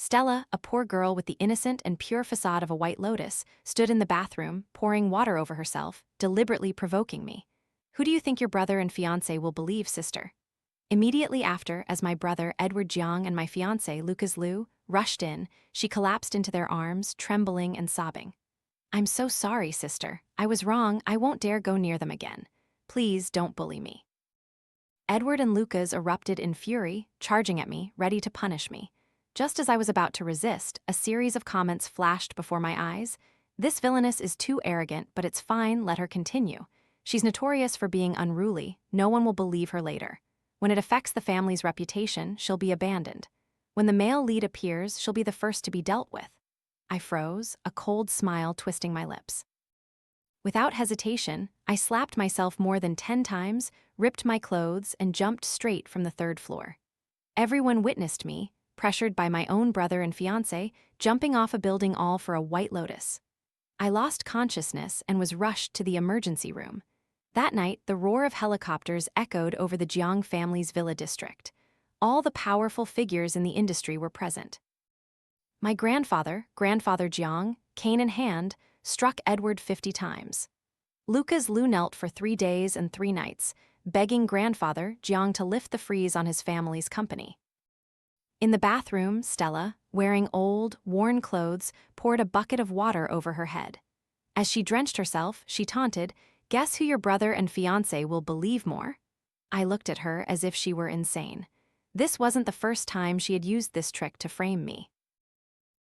Stella, a poor girl with the innocent and pure facade of a white lotus, stood in the bathroom, pouring water over herself, deliberately provoking me. Who do you think your brother and fiancé will believe, sister? Immediately after, as my brother, Edward Jiang, and my fiancé, Lucas Liu, rushed in, she collapsed into their arms, trembling and sobbing. I'm so sorry, sister. I was wrong. I won't dare go near them again. Please don't bully me. Edward and Lucas erupted in fury, charging at me, ready to punish me. Just as I was about to resist, a series of comments flashed before my eyes. This villainess is too arrogant, but it's fine, let her continue. She's notorious for being unruly. No one will believe her later. When it affects the family's reputation, she'll be abandoned. When the male lead appears, she'll be the first to be dealt with. I froze, a cold smile twisting my lips. Without hesitation, I slapped myself more than 10 times, ripped my clothes, and jumped straight from the 3rd floor. Everyone witnessed me, pressured by my own brother and fiancé, jumping off a building all for a white lotus. I lost consciousness and was rushed to the emergency room. That night, the roar of helicopters echoed over the Jiang family's villa district. All the powerful figures in the industry were present. My grandfather, Grandfather Jiang, cane in hand, struck Edward 50 times. Lucas Liu knelt for 3 days and 3 nights, begging Grandfather Jiang to lift the freeze on his family's company. In the bathroom, Stella, wearing old, worn clothes, poured a bucket of water over her head. As she drenched herself, she taunted, "Guess who your brother and fiancé will believe more?" I looked at her as if she were insane. This wasn't the first time she had used this trick to frame me.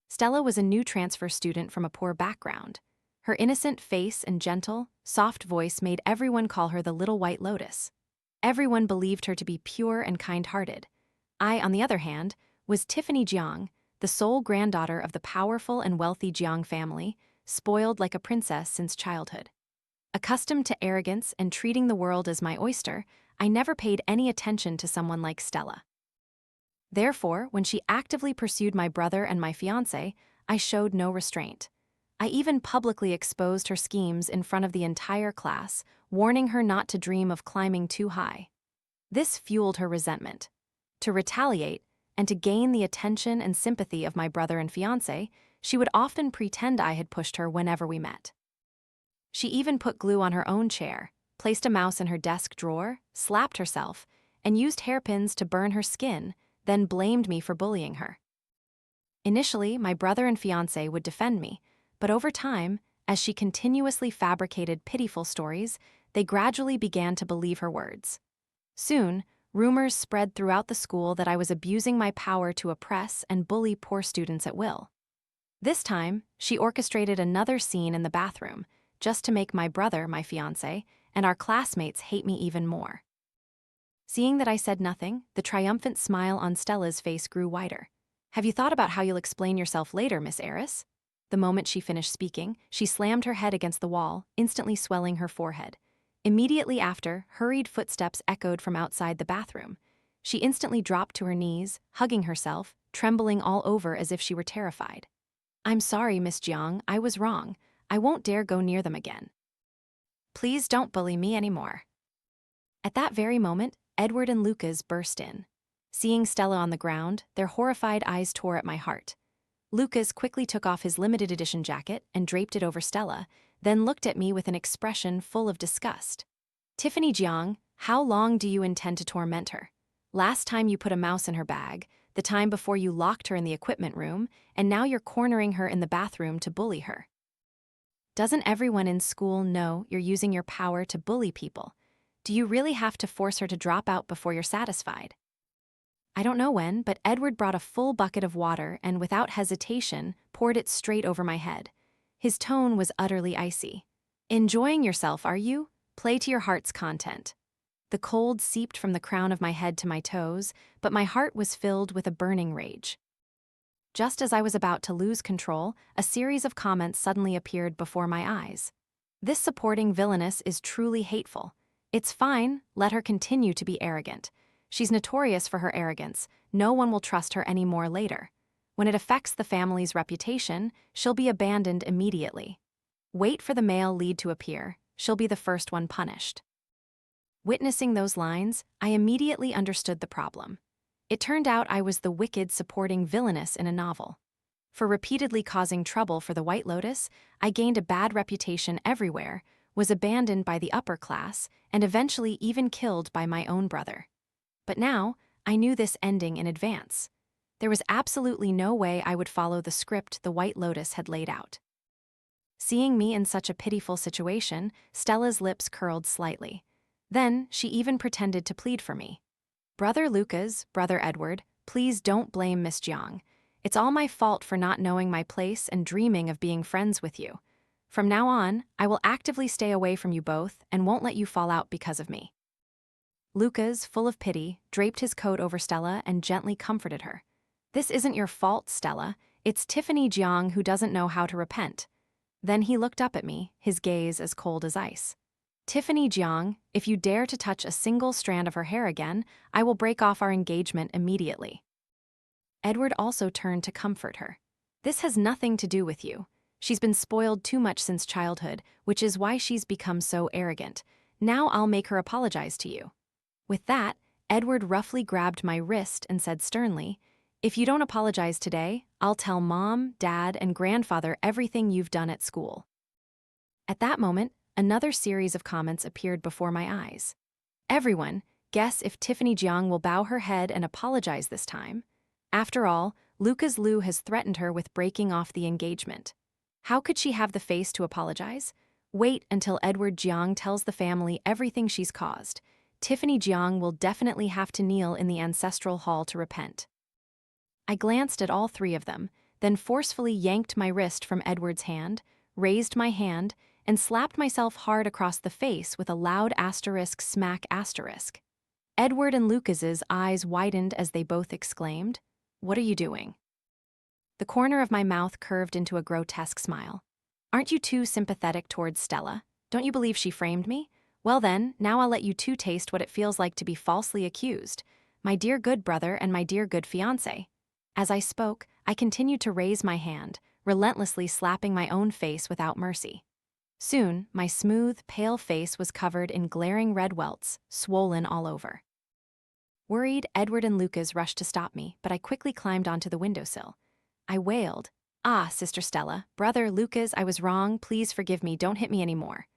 Stella was a new transfer student from a poor background. Her innocent face and gentle, soft voice made everyone call her the Little White Lotus. Everyone believed her to be pure and kind-hearted. I, on the other hand, was Tiffany Jiang, the sole granddaughter of the powerful and wealthy Jiang family, spoiled like a princess since childhood. Accustomed to arrogance and treating the world as my oyster, I never paid any attention to someone like Stella. Therefore, when she actively pursued my brother and my fiancé, I showed no restraint. I even publicly exposed her schemes in front of the entire class, warning her not to dream of climbing too high. This fueled her resentment. To retaliate, and to gain the attention and sympathy of my brother and fiancé, she would often pretend I had pushed her whenever we met. She even put glue on her own chair, placed a mouse in her desk drawer, slapped herself, and used hairpins to burn her skin, then blamed me for bullying her. Initially, my brother and fiancé would defend me, but over time, as she continuously fabricated pitiful stories, they gradually began to believe her words. Soon, rumors spread throughout the school that I was abusing my power to oppress and bully poor students at will. This time, she orchestrated another scene in the bathroom, just to make my brother, my fiancé, and our classmates hate me even more. Seeing that I said nothing, the triumphant smile on Stella's face grew wider. "Have you thought about how you'll explain yourself later, Miss Heiress?" The moment she finished speaking, she slammed her head against the wall, instantly swelling her forehead. Immediately after, hurried footsteps echoed from outside the bathroom. She instantly dropped to her knees, hugging herself, trembling all over as if she were terrified. "I'm sorry, Miss Jiang, I was wrong. I won't dare go near them again. Please don't bully me anymore." At that very moment, Edward and Lucas burst in. Seeing Stella on the ground, their horrified eyes tore at my heart. Lucas quickly took off his limited edition jacket and draped it over Stella, then looked at me with an expression full of disgust. "Tiffany Jiang, how long do you intend to torment her? Last time you put a mouse in her bag, the time before you locked her in the equipment room, and now you're cornering her in the bathroom to bully her. Doesn't everyone in school know you're using your power to bully people? Do you really have to force her to drop out before you're satisfied?" I don't know when, but Edward brought a full bucket of water and, without hesitation, poured it straight over my head. His tone was utterly icy. "Enjoying yourself, are you? Play to your heart's content." The cold seeped from the crown of my head to my toes, but my heart was filled with a burning rage. Just as I was about to lose control, a series of comments suddenly appeared before my eyes. "This supporting villainess is truly hateful. It's fine, let her continue to be arrogant. She's notorious for her arrogance. No one will trust her anymore later. When it affects the family's reputation, she'll be abandoned immediately. Wait for the male lead to appear. She'll be the first one punished." Witnessing those lines, I immediately understood the problem. It turned out I was the wicked supporting villainess in a novel. For repeatedly causing trouble for the White Lotus, I gained a bad reputation everywhere, was abandoned by the upper class, and eventually even killed by my own brother. But now, I knew this ending in advance. There was absolutely no way I would follow the script the White Lotus had laid out. Seeing me in such a pitiful situation, Stella's lips curled slightly. Then, she even pretended to plead for me. "Brother Lucas, Brother Edward, please don't blame Miss Jiang. It's all my fault for not knowing my place and dreaming of being friends with you. From now on, I will actively stay away from you both and won't let you fall out because of me." Lucas, full of pity, draped his coat over Stella and gently comforted her. "This isn't your fault, Stella. It's Tiffany Jiang who doesn't know how to repent." Then he looked up at me, his gaze as cold as ice. "Tiffany Jiang, if you dare to touch a single strand of her hair again, I will break off our engagement immediately." Edward also turned to comfort her. "This has nothing to do with you. She's been spoiled too much since childhood, which is why she's become so arrogant. Now I'll make her apologize to you." With that, Edward roughly grabbed my wrist and said sternly, "If you don't apologize today, I'll tell Mom, Dad, and Grandfather everything you've done at school." At that moment, another series of comments appeared before my eyes. "Everyone, guess if Tiffany Jiang will bow her head and apologize this time. After all, Lucas Liu has threatened her with breaking off the engagement. How could she have the face to apologize? Wait until Edward Jiang tells the family everything she's caused. Tiffany Jiang will definitely have to kneel in the ancestral hall to repent." I glanced at all three of them, then forcefully yanked my wrist from Edward's hand, raised my hand, and slapped myself hard across the face with a loud asterisk smack asterisk. Edward and Lucas's eyes widened as they both exclaimed, "What are you doing?" The corner of my mouth curved into a grotesque smile. "Aren't you too sympathetic towards Stella? Don't you believe she framed me? Well then, now I'll let you two taste what it feels like to be falsely accused. My dear good brother and my dear good fiancé." As I spoke, I continued to raise my hand, relentlessly slapping my own face without mercy. Soon, my smooth, pale face was covered in glaring red welts, swollen all over. Worried, Edward and Lucas rushed to stop me, but I quickly climbed onto the windowsill. I wailed, "Ah, Sister Stella, Brother Lucas, I was wrong, please forgive me, don't hit me anymore."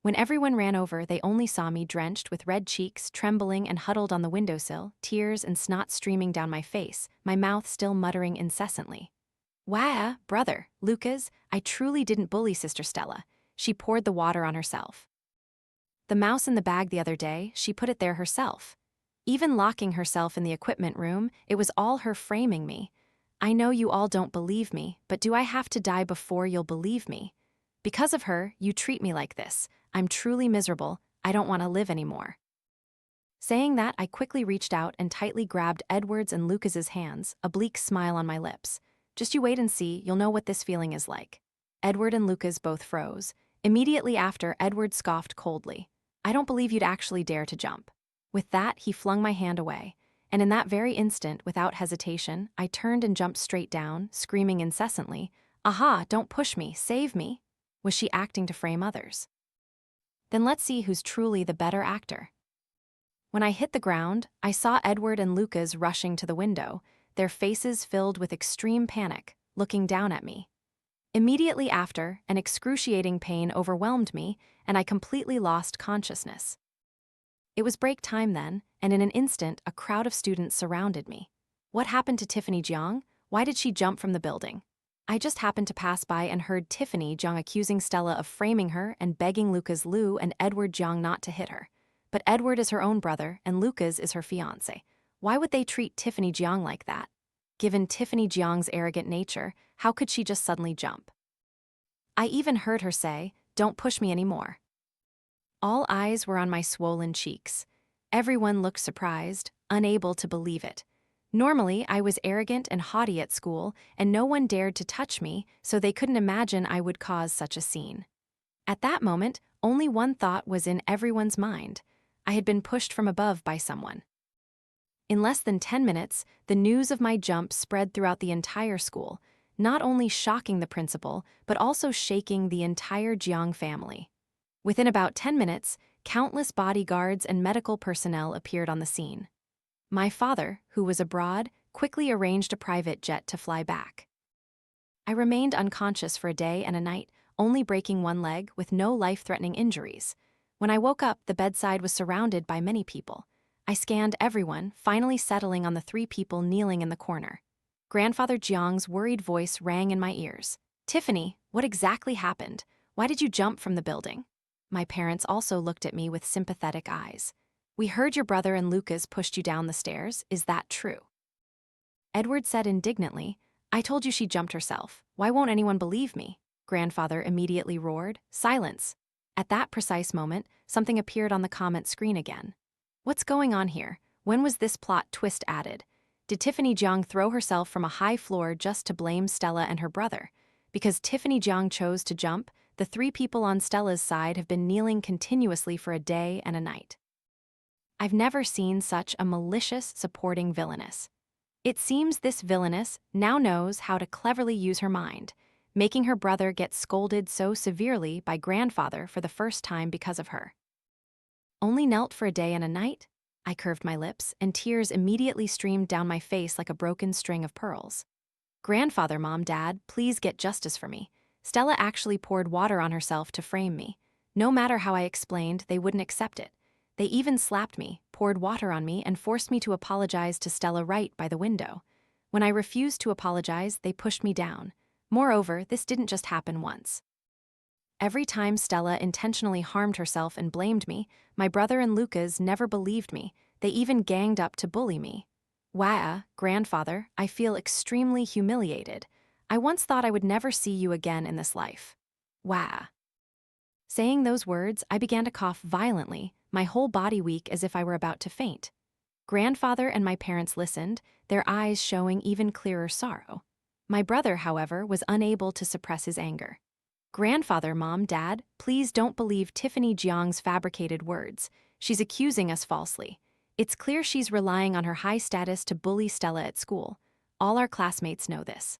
When everyone ran over, they only saw me drenched with red cheeks, trembling and huddled on the windowsill, tears and snot streaming down my face, my mouth still muttering incessantly. "Wah, Brother Lucas, I truly didn't bully Sister Stella. She poured the water on herself. The mouse in the bag the other day, she put it there herself. Even locking herself in the equipment room, it was all her framing me. I know you all don't believe me, but do I have to die before you'll believe me? Because of her, you treat me like this. I'm truly miserable. I don't want to live anymore." Saying that, I quickly reached out and tightly grabbed Edward's and Lucas's hands, a bleak smile on my lips. "Just you wait and see, you'll know what this feeling is like." Edward and Lucas both froze. Immediately after, Edward scoffed coldly. "I don't believe you'd actually dare to jump." With that, he flung my hand away, and in that very instant, without hesitation, I turned and jumped straight down, screaming incessantly, "Aha, don't push me, save me." Was she acting to frame others? Then let's see who's truly the better actor. When I hit the ground, I saw Edward and Lucas rushing to the window, their faces filled with extreme panic, looking down at me. Immediately after, an excruciating pain overwhelmed me, and I completely lost consciousness. It was break time then, and in an instant, a crowd of students surrounded me. What happened to Tiffany Jiang? Why did she jump from the building? I just happened to pass by and heard Tiffany Jiang accusing Stella of framing her and begging Lucas Liu and Edward Jiang not to hit her. But Edward is her own brother, and Lucas is her fiancé. Why would they treat Tiffany Jiang like that? Given Tiffany Jiang's arrogant nature, how could she just suddenly jump? I even heard her say, "Don't push me anymore." All eyes were on my swollen cheeks. Everyone looked surprised, unable to believe it. Normally, I was arrogant and haughty at school, and no one dared to touch me, so they couldn't imagine I would cause such a scene. At that moment, only one thought was in everyone's mind. I had been pushed from above by someone. In less than 10 minutes, the news of my jump spread throughout the entire school, not only shocking the principal, but also shaking the entire Jiang family. Within about 10 minutes, countless bodyguards and medical personnel appeared on the scene. My father, who was abroad, quickly arranged a private jet to fly back. I remained unconscious for a day and a night, only breaking one leg with no life-threatening injuries. When I woke up, the bedside was surrounded by many people. I scanned everyone, finally settling on the 3 people kneeling in the corner. Grandfather Jiang's worried voice rang in my ears. "Tiffany, what exactly happened? Why did you jump from the building?" My parents also looked at me with sympathetic eyes. "We heard your brother and Lucas pushed you down the stairs. Is that true?" Edward said indignantly, "I told you she jumped herself. Why won't anyone believe me?" Grandfather immediately roared, "Silence!" At that precise moment, something appeared on the comment screen again. What's going on here? When was this plot twist added? Did Tiffany Jiang throw herself from a high floor just to blame Stella and her brother? Because Tiffany Jiang chose to jump, the 3 people on Stella's side have been kneeling continuously for a day and a night. I've never seen such a malicious, supporting villainess. It seems this villainess now knows how to cleverly use her mind, making her brother get scolded so severely by grandfather for the first time because of her. Only knelt for a day and a night? I curved my lips, and tears immediately streamed down my face like a broken string of pearls. Grandfather, Mom, Dad, please get justice for me. Stella actually poured water on herself to frame me. No matter how I explained, they wouldn't accept it. They even slapped me, poured water on me, and forced me to apologize to Stella right by the window. When I refused to apologize, they pushed me down. Moreover, this didn't just happen once. Every time Stella intentionally harmed herself and blamed me, my brother and Lucas never believed me. They even ganged up to bully me. Wah, grandfather, I feel extremely humiliated. I once thought I would never see you again in this life. Wah. Saying those words, I began to cough violently, my whole body weak as if I were about to faint. Grandfather and my parents listened, their eyes showing even clearer sorrow. My brother, however, was unable to suppress his anger. Grandfather, Mom, Dad, please don't believe Tiffany Jiang's fabricated words. She's accusing us falsely. It's clear she's relying on her high status to bully Stella at school. All our classmates know this.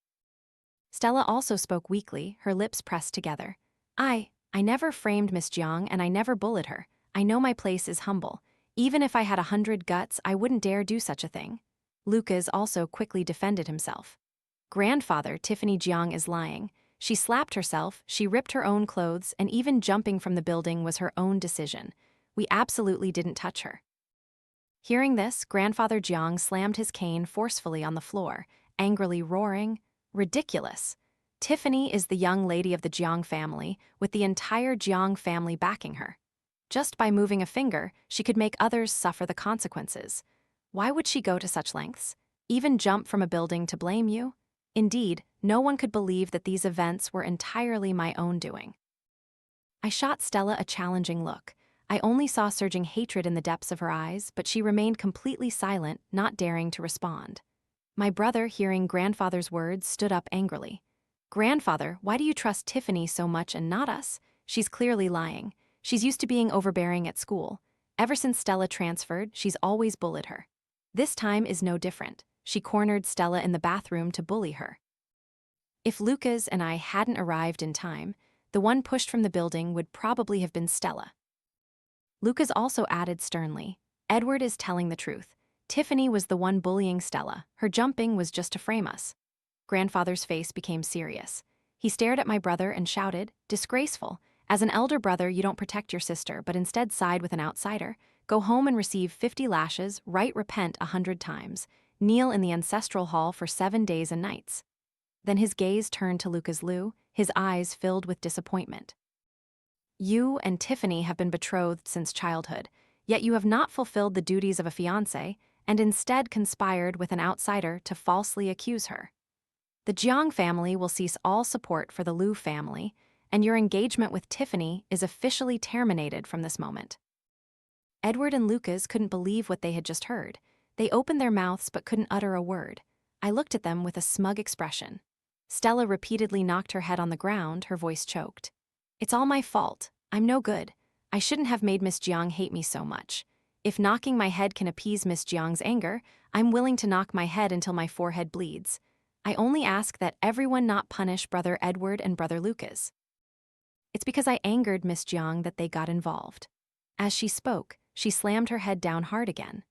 Stella also spoke weakly, her lips pressed together. I never framed Miss Jiang and I never bullied her. I know my place is humble. Even if I had 100 guts, I wouldn't dare do such a thing. Lucas also quickly defended himself. Grandfather, Tiffany Jiang is lying. She slapped herself, she ripped her own clothes, and even jumping from the building was her own decision. We absolutely didn't touch her. Hearing this, Grandfather Jiang slammed his cane forcefully on the floor, angrily roaring, "Ridiculous! Tiffany is the young lady of the Jiang family, with the entire Jiang family backing her. Just by moving a finger, she could make others suffer the consequences. Why would she go to such lengths? Even jump from a building to blame you? Indeed, no one could believe that these events were entirely my own doing." I shot Stella a challenging look. I only saw surging hatred in the depths of her eyes, but she remained completely silent, not daring to respond. My brother, hearing Grandfather's words, stood up angrily. "Grandfather, why do you trust Tiffany so much and not us? She's clearly lying. She's used to being overbearing at school. Ever since Stella transferred, she's always bullied her. This time is no different. She cornered Stella in the bathroom to bully her. If Lucas and I hadn't arrived in time, the one pushed from the building would probably have been Stella." Lucas also added sternly, "Edward is telling the truth. Tiffany was the one bullying Stella. Her jumping was just to frame us." Grandfather's face became serious. He stared at my brother and shouted, "Disgraceful. As an elder brother, you don't protect your sister, but instead side with an outsider. Go home and receive 50 lashes, write repent 100 times, kneel in the ancestral hall for 7 days and nights." Then his gaze turned to Lucas Liu, his eyes filled with disappointment. "You and Tiffany have been betrothed since childhood, yet you have not fulfilled the duties of a fiancé and instead conspired with an outsider to falsely accuse her. The Jiang family will cease all support for the Liu family, and your engagement with Tiffany is officially terminated from this moment." Edward and Lucas couldn't believe what they had just heard. They opened their mouths but couldn't utter a word. I looked at them with a smug expression. Stella repeatedly knocked her head on the ground, her voice choked. "It's all my fault. I'm no good. I shouldn't have made Miss Jiang hate me so much. If knocking my head can appease Miss Jiang's anger, I'm willing to knock my head until my forehead bleeds. I only ask that everyone not punish Brother Edward and Brother Lucas. It's because I angered Miss Jiang that they got involved." As she spoke, she slammed her head down hard again.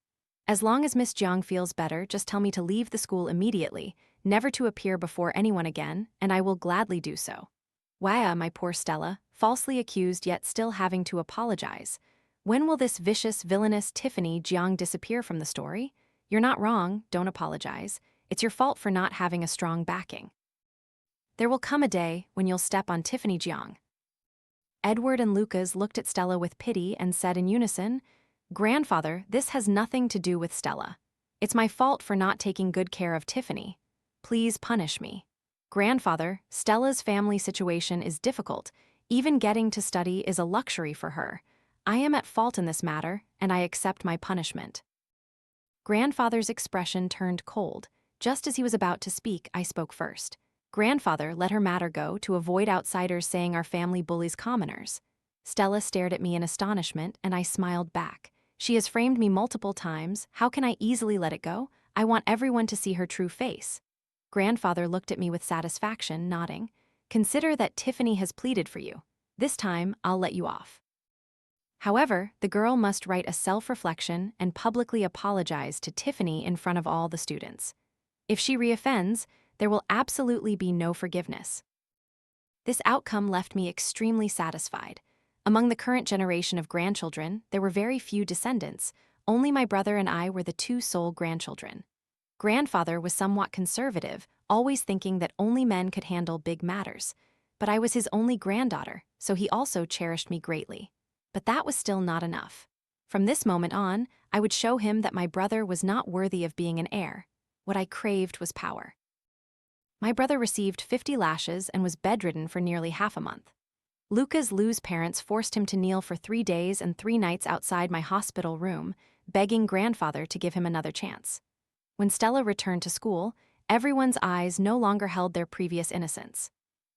As long as Miss Jiang feels better, just tell me to leave the school immediately, never to appear before anyone again, and I will gladly do so. Wow, my poor Stella, falsely accused yet still having to apologize. When will this vicious, villainous Tiffany Jiang disappear from the story? You're not wrong, don't apologize. It's your fault for not having a strong backing. There will come a day when you'll step on Tiffany Jiang. Edward and Lucas looked at Stella with pity and said in unison, "Grandfather, this has nothing to do with Stella. It's my fault for not taking good care of Tiffany. Please punish me. Grandfather, Stella's family situation is difficult. Even getting to study is a luxury for her. I am at fault in this matter, and I accept my punishment." Grandfather's expression turned cold. Just as he was about to speak, I spoke first. "Grandfather, let her matter go to avoid outsiders saying our family bullies commoners." Stella stared at me in astonishment, and I smiled back. She has framed me multiple times. How can I easily let it go? I want everyone to see her true face. Grandfather looked at me with satisfaction, nodding. "Consider that Tiffany has pleaded for you. This time, I'll let you off. However, the girl must write a self-reflection and publicly apologize to Tiffany in front of all the students. If she reoffends, there will absolutely be no forgiveness." This outcome left me extremely satisfied. Among the current generation of grandchildren, there were very few descendants. Only my brother and I were the two sole grandchildren. Grandfather was somewhat conservative, always thinking that only men could handle big matters. But I was his only granddaughter, so he also cherished me greatly. But that was still not enough. From this moment on, I would show him that my brother was not worthy of being an heir. What I craved was power. My brother received 50 lashes and was bedridden for nearly half a month. Luca's parents forced him to kneel for 3 days and 3 nights outside my hospital room, begging grandfather to give him another chance. When Stella returned to school, everyone's eyes no longer held their previous innocence.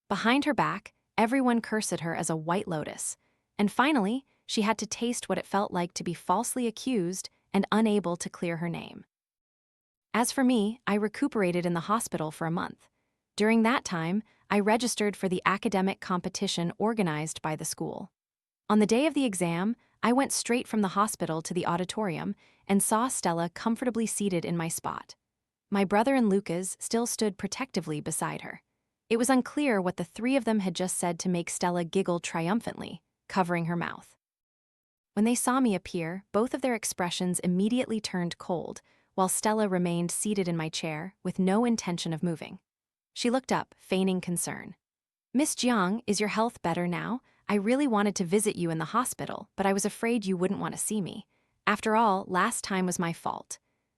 Behind her back, everyone cursed her as a white lotus. And finally, she had to taste what it felt like to be falsely accused and unable to clear her name. As for me, I recuperated in the hospital for a month. During that time, I registered for the academic competition organized by the school. On the day of the exam, I went straight from the hospital to the auditorium and saw Stella comfortably seated in my spot. My brother and Lucas still stood protectively beside her. It was unclear what the 3 of them had just said to make Stella giggle triumphantly, covering her mouth. When they saw me appear, both of their expressions immediately turned cold, while Stella remained seated in my chair with no intention of moving. She looked up, feigning concern. "Miss Jiang, is your health better now? I really wanted to visit you in the hospital, but I was afraid you wouldn't want to see me. After all, last time was my fault.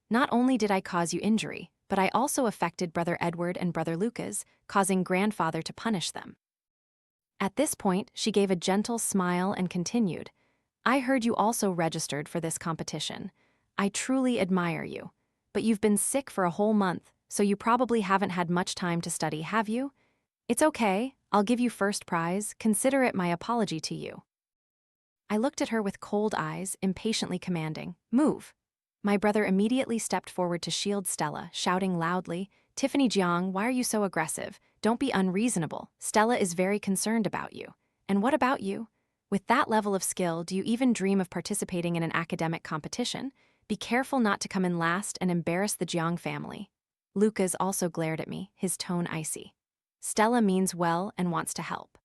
Not only did I cause you injury, but I also affected Brother Edward and Brother Lucas, causing grandfather to punish them." At this point, she gave a gentle smile and continued, "I heard you also registered for this competition. I truly admire you. But you've been sick for a whole month, so you probably haven't had much time to study, have you? It's okay, I'll give you first prize, consider it my apology to you." I looked at her with cold eyes, impatiently commanding, "Move." My brother immediately stepped forward to shield Stella, shouting loudly, "Tiffany Jiang, why are you so aggressive? Don't be unreasonable. Stella is very concerned about you. And what about you? With that level of skill, do you even dream of participating in an academic competition? Be careful not to come in last and embarrass the Jiang family." Lucas also glared at me, his tone icy. "Stella means well and wants to help.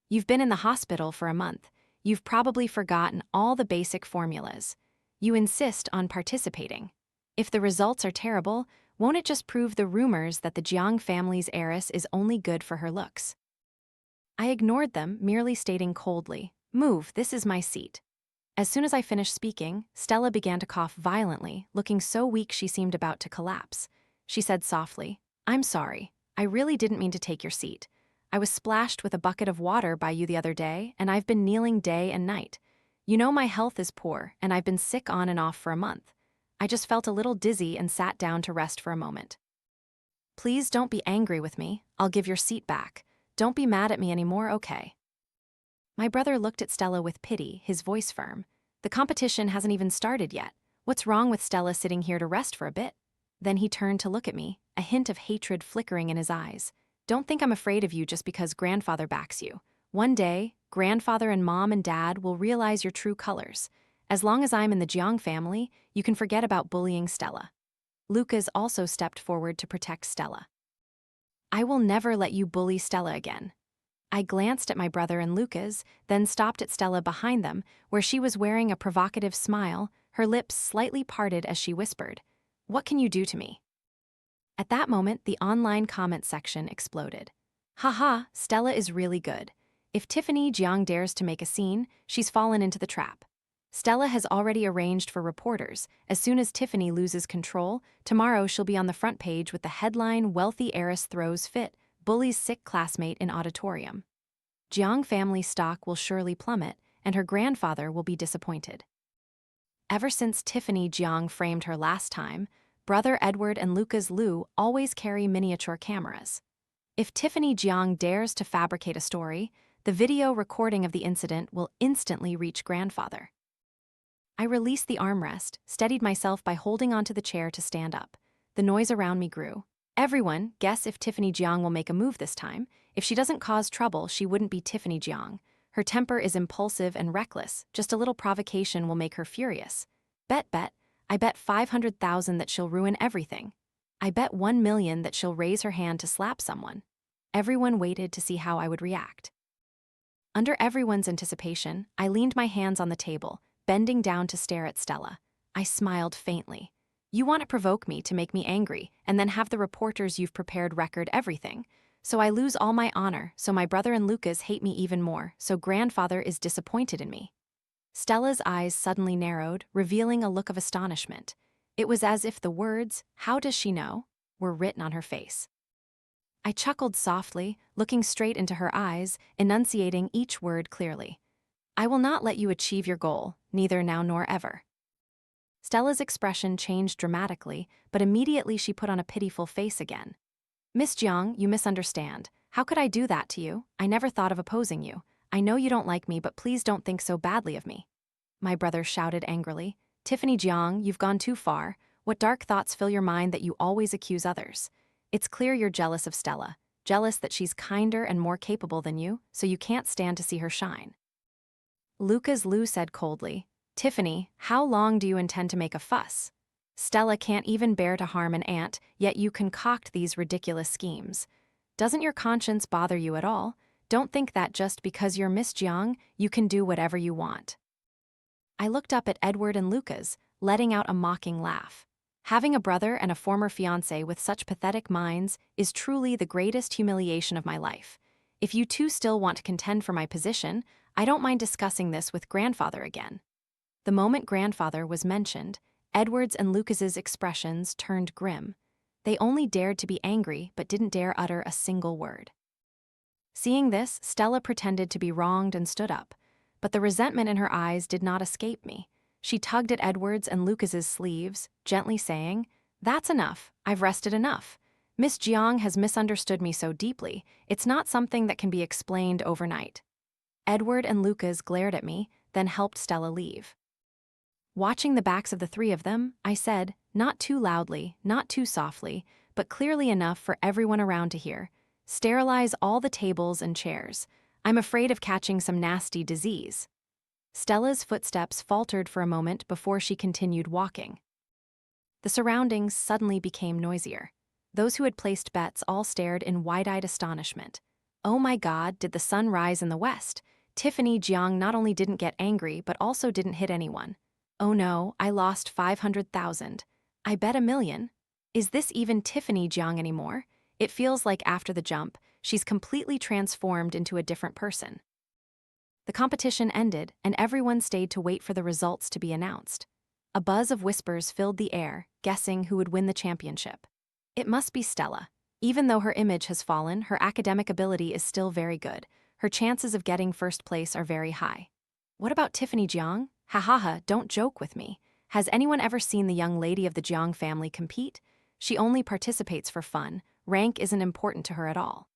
You've been in the hospital for a month. You've probably forgotten all the basic formulas. You insist on participating. If the results are terrible, won't it just prove the rumors that the Jiang family's heiress is only good for her looks?" I ignored them, merely stating coldly, "Move, this is my seat." As soon as I finished speaking, Stella began to cough violently, looking so weak she seemed about to collapse. She said softly, "I'm sorry. I really didn't mean to take your seat. I was splashed with a bucket of water by you the other day, and I've been kneeling day and night. You know my health is poor, and I've been sick on and off for a month. I just felt a little dizzy and sat down to rest for a moment. Please don't be angry with me. I'll give your seat back. Don't be mad at me anymore, okay?" My brother looked at Stella with pity, his voice firm. "The competition hasn't even started yet. What's wrong with Stella sitting here to rest for a bit?" Then he turned to look at me, a hint of hatred flickering in his eyes. "Don't think I'm afraid of you just because grandfather backs you. One day, grandfather and mom and dad will realize your true colors. As long as I'm in the Jiang family, you can forget about bullying Stella. Lucas also stepped forward to protect Stella. I will never let you bully Stella again. I glanced at my brother and Lucas, then stopped at Stella behind them, where she was wearing a provocative smile, her lips slightly parted as she whispered, "What can you do to me?" At that moment, the online comment section exploded. Haha, Stella is really good. If Tiffany Jiang dares to make a scene, she's fallen into the trap. Stella has already arranged for reporters. As soon as Tiffany loses control, tomorrow she'll be on the front page with the headline, "Wealthy Heiress Throws Fit, Bullies Sick Classmate in Auditorium." Jiang family stock will surely plummet, and her grandfather will be disappointed. Ever since Tiffany Jiang framed her last time, brother Edward and Lucas Liu always carry miniature cameras. If Tiffany Jiang dares to fabricate a story, the video recording of the incident will instantly reach grandfather. I released the armrest, steadied myself by holding onto the chair to stand up. The noise around me grew. Everyone, guess if Tiffany Jiang will make a move this time. If she doesn't cause trouble, she wouldn't be Tiffany Jiang. Her temper is impulsive and reckless. Just a little provocation will make her furious. Bet. I bet 500,000 that she'll ruin everything. I bet 1 million that she'll raise her hand to slap someone. Everyone waited to see how I would react. Under everyone's anticipation, I leaned my hands on the table, bending down to stare at Stella. I smiled faintly. You want to provoke me to make me angry, and then have the reporters you've prepared record everything. So I lose all my honor, so my brother and Lucas hate me even more, so grandfather is disappointed in me. Stella's eyes suddenly narrowed, revealing a look of astonishment. It was as if the words, "How does she know?" were written on her face. I chuckled softly, looking straight into her eyes, enunciating each word clearly. I will not let you achieve your goal, neither now nor ever. Stella's expression changed dramatically, but immediately she put on a pitiful face again. Miss Jiang, you misunderstand. How could I do that to you? I never thought of opposing you. I know you don't like me, but please don't think so badly of me. My brother shouted angrily. Tiffany Jiang, you've gone too far. What dark thoughts fill your mind that you always accuse others? It's clear you're jealous of Stella, jealous that she's kinder and more capable than you, so you can't stand to see her shine. Lucas Liu said coldly, Tiffany, how long do you intend to make a fuss? Stella can't even bear to harm an aunt, yet you concoct these ridiculous schemes. Doesn't your conscience bother you at all? Don't think that just because you're Miss Jiang, you can do whatever you want. I looked up at Edward and Lucas, letting out a mocking laugh. Having a brother and a former fiancé with such pathetic minds is truly the greatest humiliation of my life. If you two still want to contend for my position, I don't mind discussing this with grandfather again. The moment grandfather was mentioned, Edward's and Lucas's expressions turned grim. They only dared to be angry but didn't dare utter a single word. Seeing this, Stella pretended to be wronged and stood up, but the resentment in her eyes did not escape me. She tugged at Edward's and Lucas's sleeves, gently saying, That's enough, I've rested enough. Miss Jiang has misunderstood me so deeply, it's not something that can be explained overnight. Edward and Lucas glared at me, then helped Stella leave. Watching the backs of the three of them, I said, not too loudly, not too softly, but clearly enough for everyone around to hear, sterilize all the tables and chairs. I'm afraid of catching some nasty disease. Stella's footsteps faltered for a moment before she continued walking. The surroundings suddenly became noisier. Those who had placed bets all stared in wide-eyed astonishment. Oh my God, did the sun rise in the west? Tiffany Jiang not only didn't get angry, but also didn't hit anyone. Oh no, I lost 500,000. I bet 1 million. Is this even Tiffany Jiang anymore? It feels like after the jump, she's completely transformed into a different person. The competition ended, and everyone stayed to wait for the results to be announced. A buzz of whispers filled the air, guessing who would win the championship. It must be Stella. Even though her image has fallen, her academic ability is still very good. Her chances of getting first place are very high. What about Tiffany Jiang? Ha, don't joke with me. Has anyone ever seen the young lady of the Jiang family compete? She only participates for fun. Rank isn't important to her at all.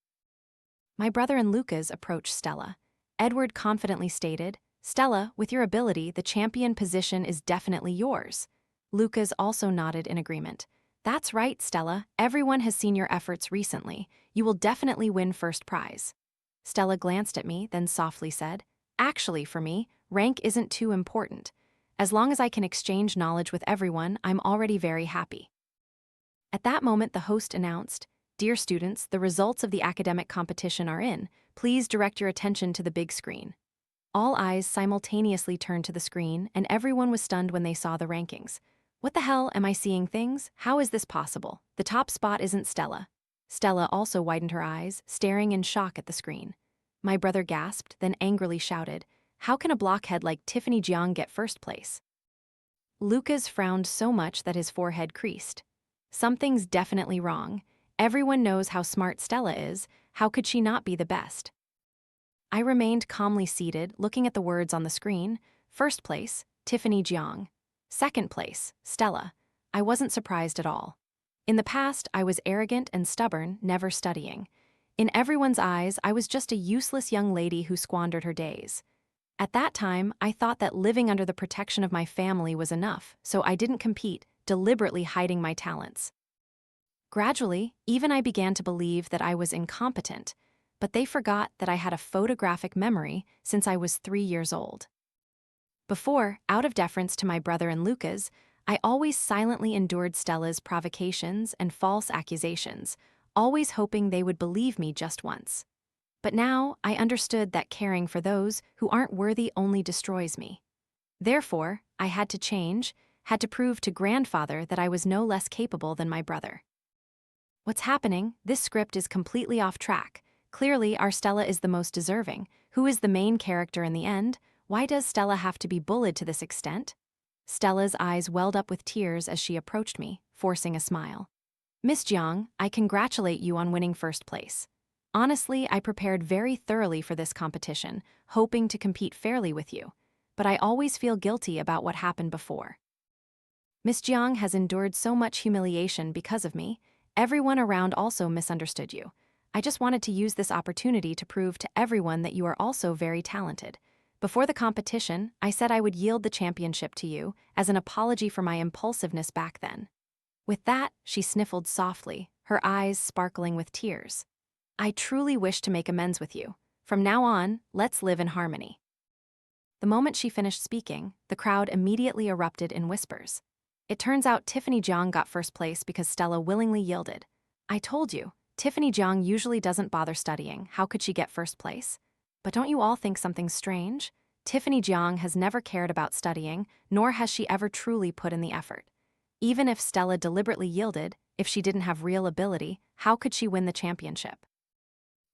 My brother and Lucas approached Stella. Edward confidently stated, Stella, with your ability, the champion position is definitely yours. Lucas also nodded in agreement. That's right, Stella. Everyone has seen your efforts recently. You will definitely win first prize. Stella glanced at me, then softly said, Actually, for me, rank isn't too important. As long as I can exchange knowledge with everyone, I'm already very happy. At that moment, the host announced, "Dear students, the results of the academic competition are in. Please direct your attention to the big screen." All eyes simultaneously turned to the screen, and everyone was stunned when they saw the rankings. What the hell, am I seeing things? How is this possible? The top spot isn't Stella. Stella also widened her eyes, staring in shock at the screen. My brother gasped, then angrily shouted, "How can a blockhead like Tiffany Jiang get first place?" Lucas frowned so much that his forehead creased. Something's definitely wrong. Everyone knows how smart Stella is. How could she not be the best? I remained calmly seated, looking at the words on the screen. First place, Tiffany Jiang. Second place, Stella. I wasn't surprised at all. In the past, I was arrogant and stubborn, never studying. In everyone's eyes, I was just a useless young lady who squandered her days. At that time, I thought that living under the protection of my family was enough, so I didn't compete, deliberately hiding my talents. Gradually, even I began to believe that I was incompetent, but they forgot that I had a photographic memory since I was 3 years old. Before, out of deference to my brother and Lucas, I always silently endured Stella's provocations and false accusations, always hoping they would believe me just once. But now, I understood that caring for those who aren't worthy only destroys me. Therefore, I had to change, had to prove to grandfather that I was no less capable than my brother. What's happening? This script is completely off track. Clearly, our Stella is the most deserving. Who is the main character in the end? Why does Stella have to be bullied to this extent? Stella's eyes welled up with tears as she approached me, forcing a smile. "Miss Jiang, I congratulate you on winning first place. Honestly, I prepared very thoroughly for this competition, hoping to compete fairly with you, but I always feel guilty about what happened before. Miss Jiang has endured so much humiliation because of me. Everyone around also misunderstood you. I just wanted to use this opportunity to prove to everyone that you are also very talented. Before the competition, I said I would yield the championship to you as an apology for my impulsiveness back then." With that, she sniffled softly, her eyes sparkling with tears. "I truly wish to make amends with you. From now on, let's live in harmony." The moment she finished speaking, the crowd immediately erupted in whispers. It turns out Tiffany Jiang got first place because Stella willingly yielded. "I told you, Tiffany Jiang usually doesn't bother studying. How could she get first place? But don't you all think something's strange? Tiffany Jiang has never cared about studying, nor has she ever truly put in the effort. Even if Stella deliberately yielded, if she didn't have real ability, how could she win the championship?"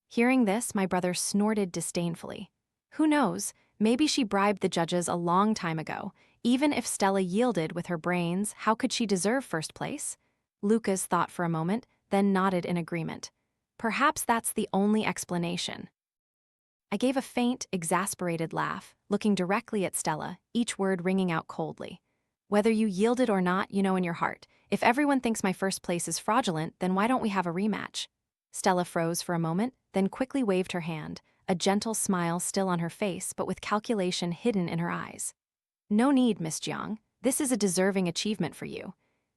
Hearing this, my brother snorted disdainfully. "Who knows, maybe she bribed the judges a long time ago. Even if Stella yielded with her brains, how could she deserve first place?" Lucas thought for a moment, then nodded in agreement. "Perhaps that's the only explanation." I gave a faint, exasperated laugh, looking directly at Stella, each word ringing out coldly. "Whether you yielded or not, you know in your heart. If everyone thinks my first place is fraudulent, then why don't we have a rematch?" Stella froze for a moment, then quickly waved her hand, a gentle smile still on her face but with calculation hidden in her eyes. "No need, Miss Jiang. This is a deserving achievement for you.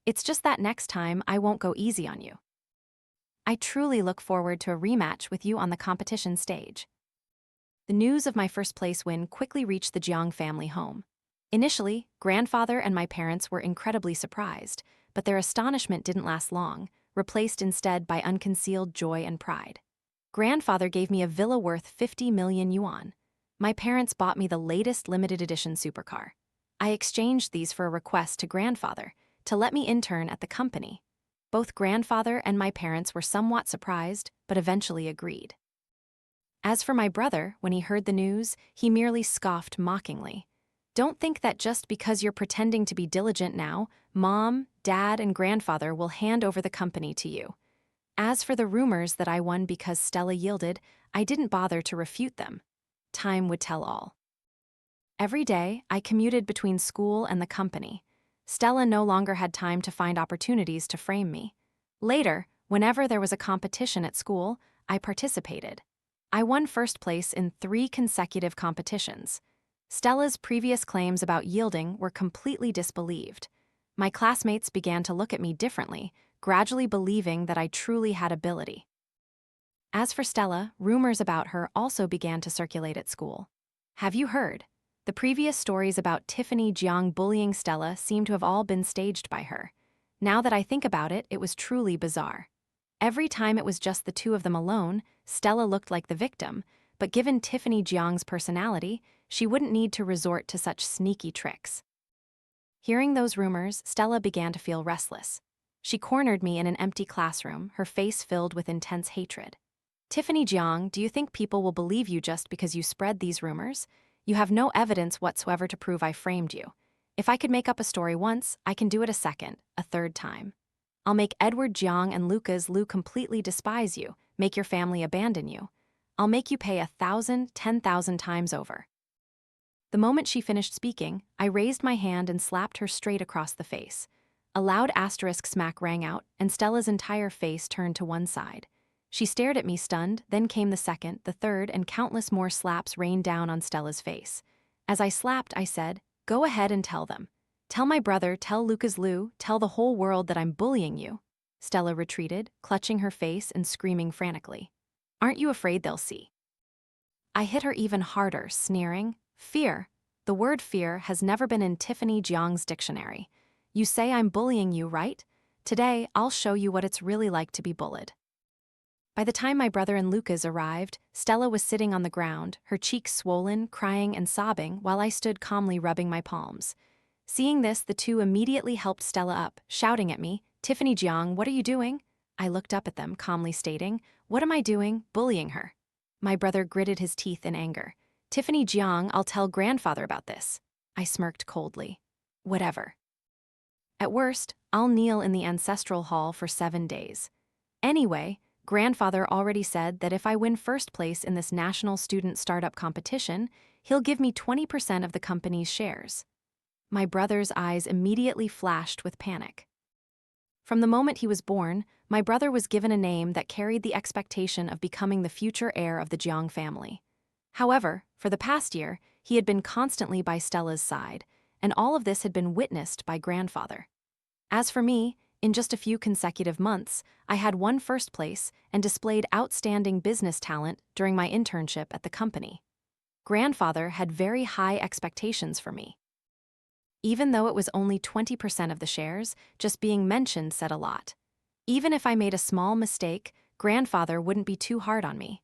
It's just that next time I won't go easy on you. I truly look forward to a rematch with you on the competition stage." The news of my first place win quickly reached the Jiang family home. Initially, grandfather and my parents were incredibly surprised, but their astonishment didn't last long, replaced instead by unconcealed joy and pride. Grandfather gave me a villa worth 50 million yuan. My parents bought me the latest limited edition supercar. I exchanged these for a request to grandfather to let me intern at the company. Both grandfather and my parents were somewhat surprised, but eventually agreed. As for my brother, when he heard the news, he merely scoffed mockingly. "Don't think that just because you're pretending to be diligent now, Mom, Dad, and Grandfather will hand over the company to you. As for the rumors that I won because Stella yielded, I didn't bother to refute them. Time would tell all." Every day, I commuted between school and the company. Stella no longer had time to find opportunities to frame me. Later, whenever there was a competition at school, I participated. I won first place in 3 consecutive competitions. Stella's previous claims about yielding were completely disbelieved. My classmates began to look at me differently, gradually believing that I truly had ability. As for Stella, rumors about her also began to circulate at school. "Have you heard? The previous stories about Tiffany Jiang bullying Stella seem to have all been staged by her. Now that I think about it, it was truly bizarre. Every time it was just the two of them alone, Stella looked like the victim, but given Tiffany Jiang's personality, she wouldn't need to resort to such sneaky tricks. Hearing those rumors, Stella began to feel restless. She cornered me in an empty classroom, her face filled with intense hatred. Tiffany Jiang, do you think people will believe you just because you spread these rumors? You have no evidence whatsoever to prove I framed you. If I could make up a story once, I can do it a second, a third time. I'll make Edward Jiang and Lucas Liu completely despise you, make your family abandon you. I'll make you pay 1,000, 10,000 times over. The moment she finished speaking, I raised my hand and slapped her straight across the face. A loud asterisk smack rang out, and Stella's entire face turned to one side. She stared at me stunned, then came the second, the third, and countless more slaps rained down on Stella's face. As I slapped, I said, "Go ahead and tell them. Tell my brother, tell Lucas Liu, tell the whole world that I'm bullying you." Stella retreated, clutching her face and screaming frantically. "Aren't you afraid they'll see?" I hit her even harder, sneering, "Fear. The word fear has never been in Tiffany Jiang's dictionary. You say I'm bullying you, right? Today, I'll show you what it's really like to be bullied." By the time my brother and Lucas arrived, Stella was sitting on the ground, her cheeks swollen, crying and sobbing, while I stood calmly rubbing my palms. Seeing this, the two immediately helped Stella up, shouting at me, "Tiffany Jiang, what are you doing?" I looked up at them, calmly stating, "What am I doing? Bullying her." My brother gritted his teeth in anger. "Tiffany Jiang, I'll tell grandfather about this." I smirked coldly. "Whatever. At worst, I'll kneel in the ancestral hall for 7 days. Anyway, grandfather already said that if I win first place in this national student startup competition, he'll give me 20% of the company's shares." My brother's eyes immediately flashed with panic. From the moment he was born, my brother was given a name that carried the expectation of becoming the future heir of the Jiang family. However, for the past year, he had been constantly by Stella's side, and all of this had been witnessed by grandfather. As for me, in just a few consecutive months, I had won first place and displayed outstanding business talent during my internship at the company. Grandfather had very high expectations for me. Even though it was only 20% of the shares, just being mentioned said a lot. Even if I made a small mistake, grandfather wouldn't be too hard on me.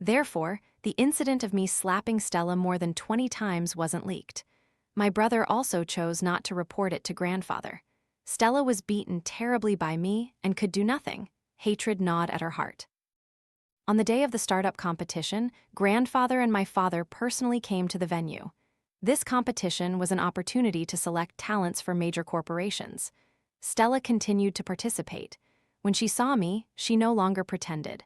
Therefore, the incident of me slapping Stella more than 20 times wasn't leaked. My brother also chose not to report it to grandfather. Stella was beaten terribly by me and could do nothing. Hatred gnawed at her heart. On the day of the startup competition, grandfather and my father personally came to the venue. This competition was an opportunity to select talents for major corporations. Stella continued to participate. When she saw me, she no longer pretended.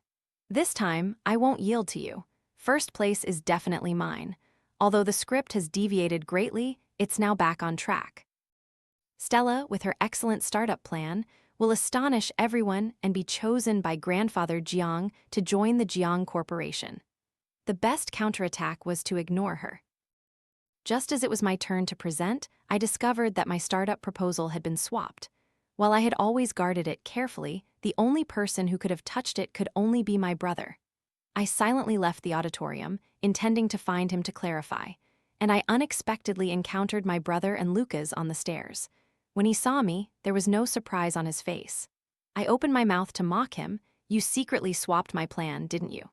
"This time, I won't yield to you. First place is definitely mine. Although the script has deviated greatly, it's now back on track. Stella, with her excellent startup plan, will astonish everyone and be chosen by grandfather Jiang to join the Jiang Corporation." The best counterattack was to ignore her. Just as it was my turn to present, I discovered that my startup proposal had been swapped. While I had always guarded it carefully, the only person who could have touched it could only be my brother. I silently left the auditorium, intending to find him to clarify, and I unexpectedly encountered my brother and Lucas on the stairs. When he saw me, there was no surprise on his face. I opened my mouth to mock him. "You secretly swapped my plan, didn't you?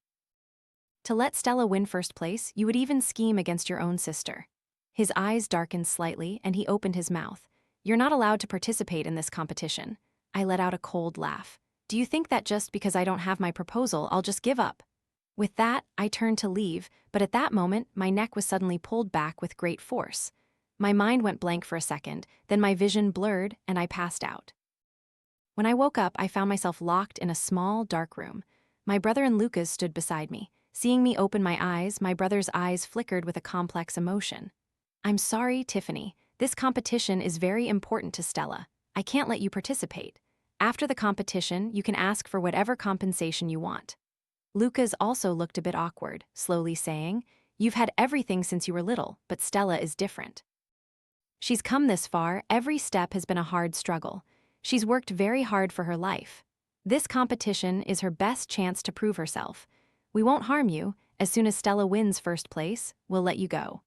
To let Stella win first place, you would even scheme against your own sister." His eyes darkened slightly, and he opened his mouth. "You're not allowed to participate in this competition." I let out a cold laugh. "Do you think that just because I don't have my proposal, I'll just give up?" With that, I turned to leave, but at that moment, my neck was suddenly pulled back with great force. My mind went blank for a second, then my vision blurred, and I passed out. When I woke up, I found myself locked in a small, dark room. My brother and Lucas stood beside me. Seeing me open my eyes, my brother's eyes flickered with a complex emotion. "I'm sorry, Tiffany. This competition is very important to Stella. I can't let you participate. After the competition, you can ask for whatever compensation you want." Lucas also looked a bit awkward, slowly saying, "You've had everything since you were little, but Stella is different. She's come this far, every step has been a hard struggle. She's worked very hard for her life. This competition is her best chance to prove herself. We won't harm you. As soon as Stella wins first place, we'll let you go."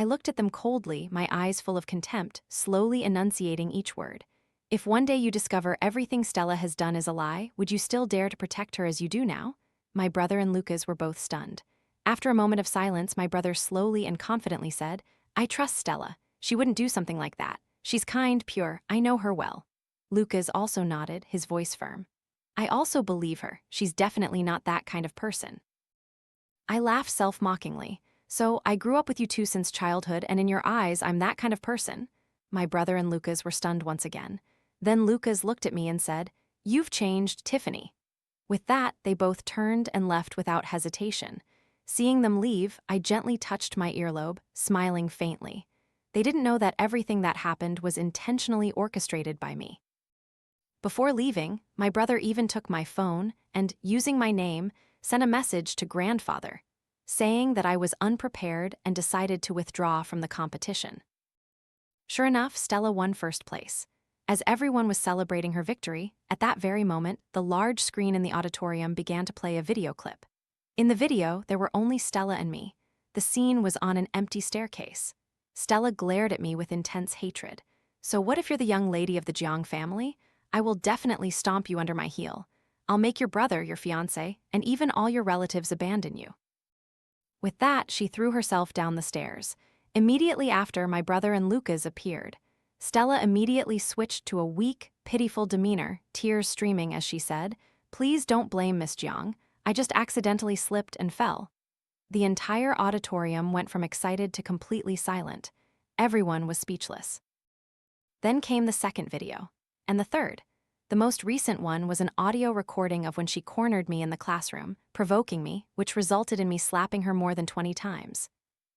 I looked at them coldly, my eyes full of contempt, slowly enunciating each word. If one day you discover everything Stella has done is a lie, would you still dare to protect her as you do now? My brother and Lucas were both stunned. After a moment of silence, my brother slowly and confidently said, I trust Stella. She wouldn't do something like that. She's kind, pure, I know her well. Lucas also nodded, his voice firm. I also believe her. She's definitely not that kind of person. I laughed self-mockingly. So, I grew up with you two since childhood, and in your eyes, I'm that kind of person? My brother and Lucas were stunned once again. Then Lucas looked at me and said, You've changed, Tiffany. With that, they both turned and left without hesitation. Seeing them leave, I gently touched my earlobe, smiling faintly. They didn't know that everything that happened was intentionally orchestrated by me. Before leaving, my brother even took my phone and, using my name, sent a message to grandfather, saying that I was unprepared and decided to withdraw from the competition. Sure enough, Stella won first place. As everyone was celebrating her victory, at that very moment, the large screen in the auditorium began to play a video clip. In the video, there were only Stella and me. The scene was on an empty staircase. Stella glared at me with intense hatred. So what if you're the young lady of the Jiang family? I will definitely stomp you under my heel. I'll make your brother your fiancé, and even all your relatives abandon you. With that, she threw herself down the stairs. Immediately after, my brother and Lucas appeared. Stella immediately switched to a weak, pitiful demeanor, tears streaming as she said, Please don't blame Miss Jiang. I just accidentally slipped and fell. The entire auditorium went from excited to completely silent. Everyone was speechless. Then came the second video. And the third. The most recent one was an audio recording of when she cornered me in the classroom, provoking me, which resulted in me slapping her more than 20 times.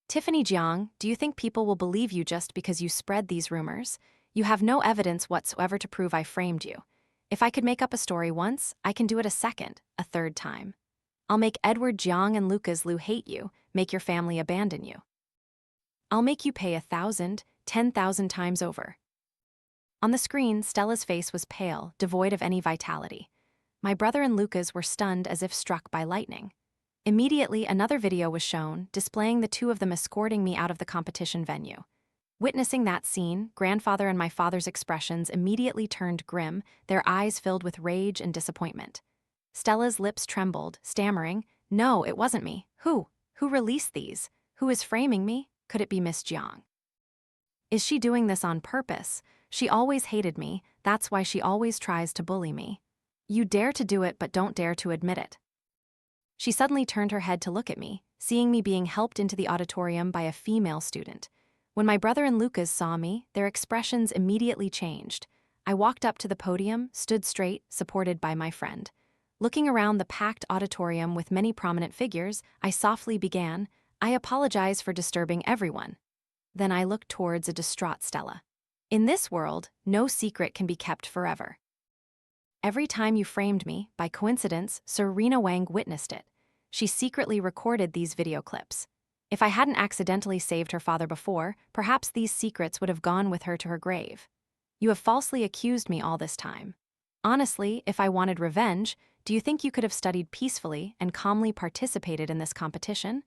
Tiffany Jiang, do you think people will believe you just because you spread these rumors? You have no evidence whatsoever to prove I framed you. If I could make up a story once, I can do it a second, a third time. I'll make Edward Jiang and Lucas Liu hate you, make your family abandon you. I'll make you pay 1,000, 10,000 times over. On the screen, Stella's face was pale, devoid of any vitality. My brother and Lucas were stunned as if struck by lightning. Immediately, another video was shown, displaying the two of them escorting me out of the competition venue. Witnessing that scene, grandfather and my father's expressions immediately turned grim, their eyes filled with rage and disappointment. Stella's lips trembled, stammering, No, it wasn't me. Who? Who released these? Who is framing me? Could it be Miss Jiang? Is she doing this on purpose? She always hated me, that's why she always tries to bully me. You dare to do it but don't dare to admit it. She suddenly turned her head to look at me, seeing me being helped into the auditorium by a female student. When my brother and Lucas saw me, their expressions immediately changed. I walked up to the podium, stood straight, supported by my friend. Looking around the packed auditorium with many prominent figures, I softly began, I apologize for disturbing everyone. Then I looked towards a distraught Stella. In this world, no secret can be kept forever. Every time you framed me, by coincidence, Serena Wang witnessed it. She secretly recorded these video clips. If I hadn't accidentally saved her father before, perhaps these secrets would have gone with her to her grave. You have falsely accused me all this time. Honestly, if I wanted revenge, do you think you could have studied peacefully and calmly participated in this competition?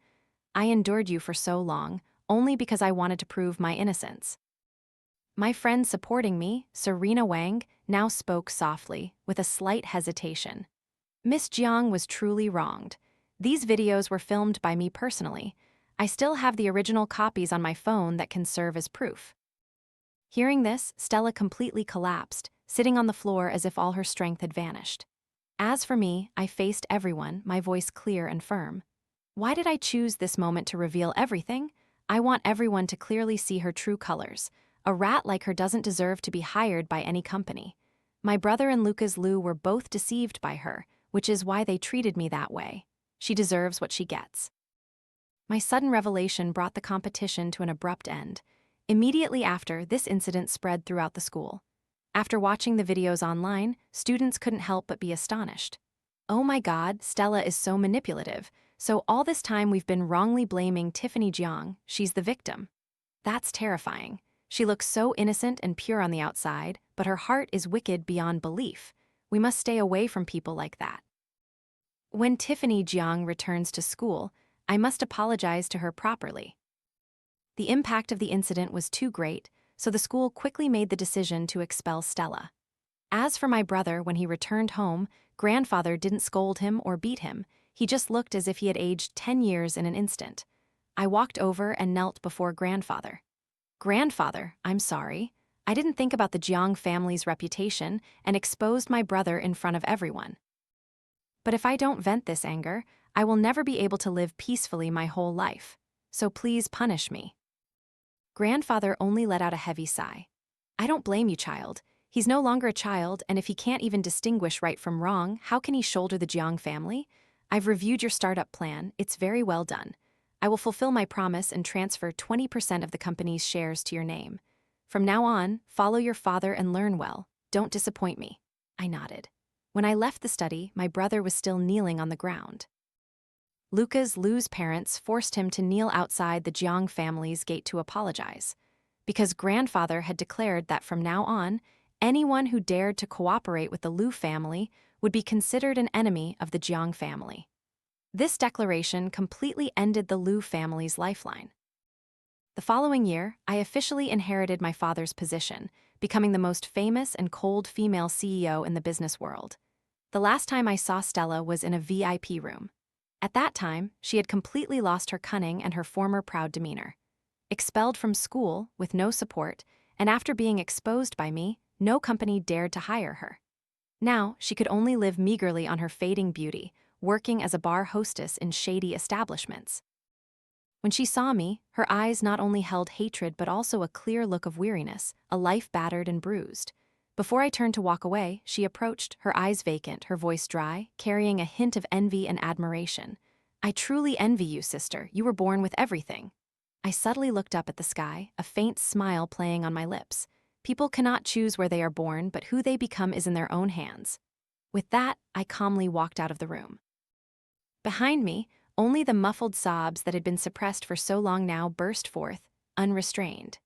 I endured you for so long, only because I wanted to prove my innocence. My friend supporting me, Serena Wang, now spoke softly, with a slight hesitation. Miss Jiang was truly wronged. These videos were filmed by me personally. I still have the original copies on my phone that can serve as proof. Hearing this, Stella completely collapsed, sitting on the floor as if all her strength had vanished. As for me, I faced everyone, my voice clear and firm. Why did I choose this moment to reveal everything? I want everyone to clearly see her true colors. A rat like her doesn't deserve to be hired by any company. My brother and Lucas Liu were both deceived by her, which is why they treated me that way. She deserves what she gets. My sudden revelation brought the competition to an abrupt end. Immediately after, this incident spread throughout the school. After watching the videos online, students couldn't help but be astonished. Oh my God, Stella is so manipulative. So all this time we've been wrongly blaming Tiffany Jiang, she's the victim. That's terrifying. She looks so innocent and pure on the outside, but her heart is wicked beyond belief. We must stay away from people like that. When Tiffany Jiang returns to school, I must apologize to her properly. The impact of the incident was too great, so the school quickly made the decision to expel Stella. As for my brother, when he returned home, grandfather didn't scold him or beat him. He just looked as if he had aged 10 years in an instant. I walked over and knelt before grandfather. Grandfather, I'm sorry. I didn't think about the Jiang family's reputation and exposed my brother in front of everyone. But if I don't vent this anger, I will never be able to live peacefully my whole life. So please punish me. Grandfather only let out a heavy sigh. I don't blame you, child. He's no longer a child, and if he can't even distinguish right from wrong, how can he shoulder the Jiang family? I've reviewed your startup plan. It's very well done. I will fulfill my promise and transfer 20% of the company's shares to your name. From now on, follow your father and learn well. Don't disappoint me. I nodded. When I left the study, my brother was still kneeling on the ground. Lu's parents forced him to kneel outside the Jiang family's gate to apologize, because grandfather had declared that from now on, anyone who dared to cooperate with the Lu family would be considered an enemy of the Jiang family. This declaration completely ended the Lu family's lifeline. The following year, I officially inherited my father's position, becoming the most famous and cold female CEO in the business world. The last time I saw Stella was in a VIP room. At that time, she had completely lost her cunning and her former proud demeanor. Expelled from school, with no support, and after being exposed by me, no company dared to hire her. Now, she could only live meagerly on her fading beauty, working as a bar hostess in shady establishments. When she saw me, her eyes not only held hatred but also a clear look of weariness, a life battered and bruised. Before I turned to walk away, she approached, her eyes vacant, her voice dry, carrying a hint of envy and admiration. I truly envy you, sister. You were born with everything. I subtly looked up at the sky, a faint smile playing on my lips. People cannot choose where they are born, but who they become is in their own hands. With that, I calmly walked out of the room. Behind me, only the muffled sobs that had been suppressed for so long now burst forth, unrestrained.